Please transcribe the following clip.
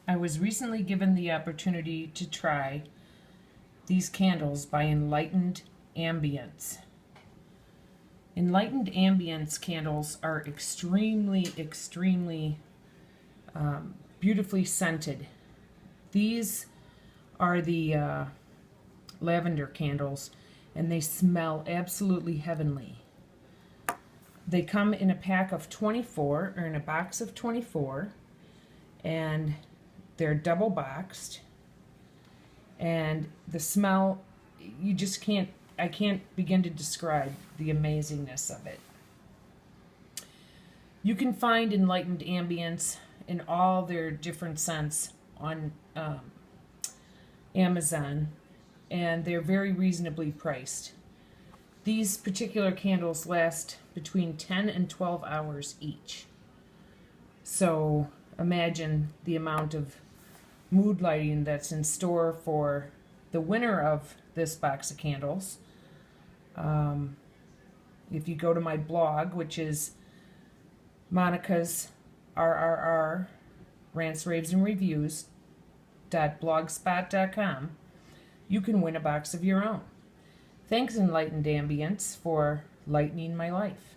I was recently given the opportunity to try these candles by Enlightened Ambience. Enlightened Ambience candles are extremely beautifully scented. These are the lavender candles, and they smell absolutely heavenly. They come in a pack of 24, or in a box of 24, and they're double boxed. And the smell, you just can't, I can't begin to describe the amazingness of it. You can find Enlightened Ambience in all their different scents on Amazon, and they're very reasonably priced. These particular candles last between 10 and 12 hours each. So imagine the amount of mood lighting that's in store for the winner of this box of candles. If you go to my blog, which is Monica's RRR Rants, Raves, and Reviews.blogspot.com, you can win a box of your own. Thanks, Enlightened Ambience, for lightening my life.